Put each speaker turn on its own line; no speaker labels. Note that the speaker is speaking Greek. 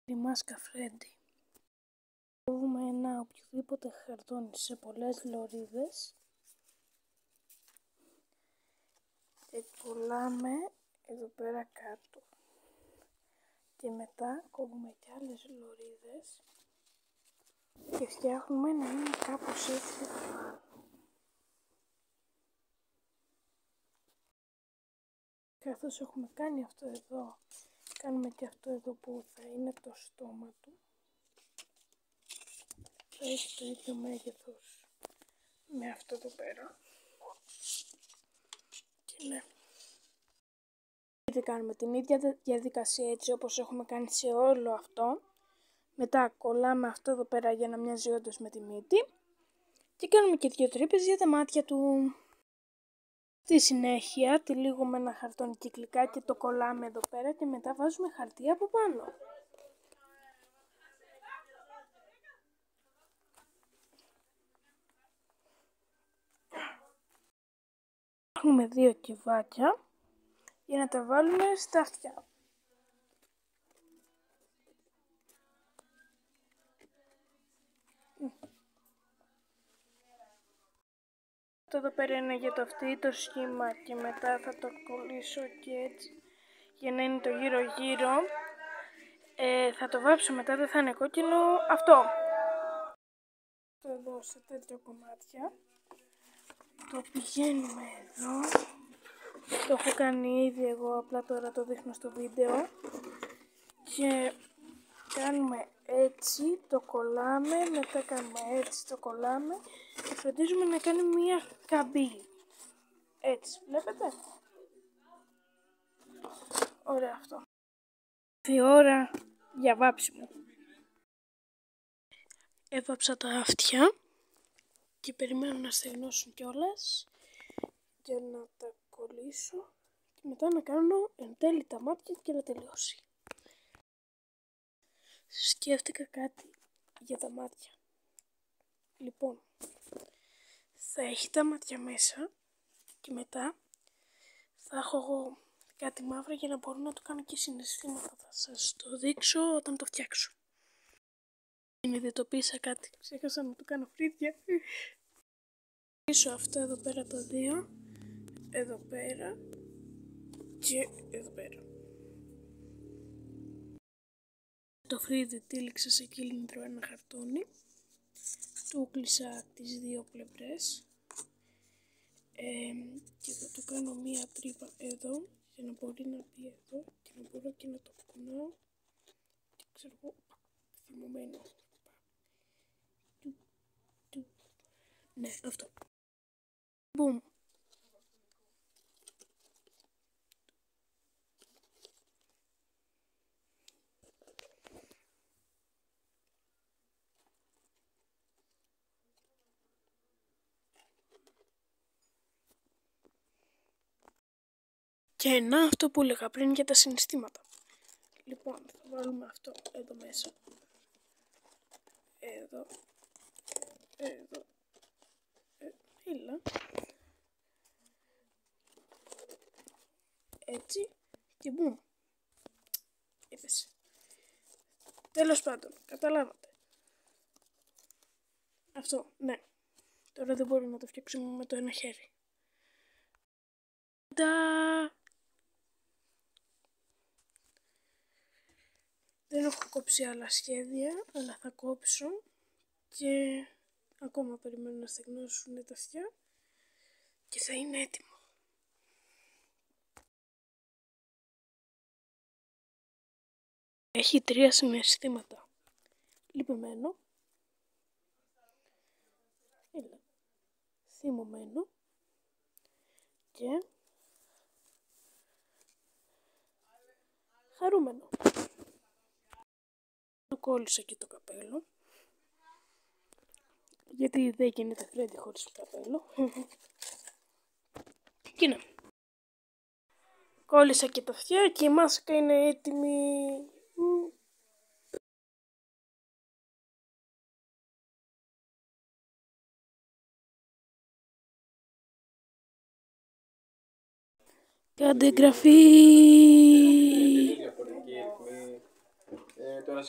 τη μάσκα Φρέντι. Κόβουμε ένα οποιοδήποτε χαρτόνι σε πολλές λωρίδες και κολλάμε εδώ πέρα κάτω. Και μετά κόβουμε και άλλες λωρίδες και φτιάχνουμε να είναι κάπως έτσι πάνω. Καθώς έχουμε κάνει αυτό εδώ, κάνουμε και αυτό εδώ που θα είναι το στόμα του. Θα έχει το ίδιο μέγεθος με αυτό εδώ πέρα. Και ναι. Και κάνουμε την ίδια διαδικασία έτσι όπως έχουμε κάνει σε όλο αυτό. Μετά κολλάμε αυτό εδώ πέρα για να μοιάζει όντως με τη μύτη. Και κάνουμε και 2 τρύπες για τα μάτια του. Στη συνέχεια τυλίγουμε ένα χαρτόνι κυκλικά και το κολλάμε εδώ πέρα και μετά βάζουμε χαρτί από πάνω. Έχουμε 2 κυβάκια για να τα βάλουμε στα αυτιά. Αυτό εδώ πέρα είναι για το αυτί το σχήμα και μετά θα το κολλήσω και έτσι για να είναι το γύρω γύρω. Θα το βάψω μετά, δεν θα είναι κόκκινο αυτό. Το εδώ σε τέτοια κομμάτια. Το πηγαίνουμε εδώ. Το έχω κάνει ήδη εγώ, απλά τώρα το δείχνω στο βίντεο. Και κάνουμε έτσι, το κολλάμε, μετά κάνουμε έτσι, το κολλάμε και φροντίζουμε να κάνει μία καμπύλη. Έτσι, βλέπετε. Ωραία αυτό. Η ώρα για βάψιμο. Έβαψα τα αυτιά και περιμένω να στεγνώσουν κιόλας για να τα κολλήσω και μετά να κάνω εν τέλει τα μάτια και να τελειώσει. Σκέφτηκα κάτι για τα μάτια. Λοιπόν, θα έχει τα μάτια μέσα και μετά θα έχω εγώ κάτι μαύρο για να μπορώ να το κάνω και συναισθήματα. Θα σας το δείξω όταν το φτιάξω. Συνειδητοποίησα κάτι. Ξέχασα να το κάνω φρύδια. Πίσω αυτό εδώ πέρα το 2. Εδώ πέρα. Και εδώ πέρα. Το φρύδι τύλιξα σε κύλινδρο ένα χαρτόνι. Του κλείσα τις 2 πλευρές. Και θα του κάνω μία τρύπα εδώ για να μπορεί να μπει εδώ και να μπορώ και να το κουνάω και ξέρω εγώ θυμωμένο. Ναι, αυτό. Μπουμ. Και να αυτό που έλεγα πριν για τα συναισθήματα. Λοιπόν, θα βάλουμε αυτό εδώ μέσα. Εδώ. Εδώ. Έλα. Έτσι. Και μπουμ. Έπεσε. Τέλος πάντων, καταλάβατε. Αυτό, ναι. Τώρα δεν μπορούμε να το φτιάξουμε με το ένα χέρι. Δεν έχω κόψει άλλα σχέδια, αλλά θα κόψω και ακόμα περιμένω να στεγνώσουν τα αυτιά και θα είναι έτοιμο. Έχει 3 συναισθήματα. Λυπημένο, θυμωμένο και χαρούμενο. Του κόλλησα και το καπέλο, γιατί δεν γίνεται Φρέντι χωρίς καπέλο. Και ναι. Κόλλησα και τα αυτιά και η μάσκα είναι έτοιμη. Κάντε εγγραφή.
τώρα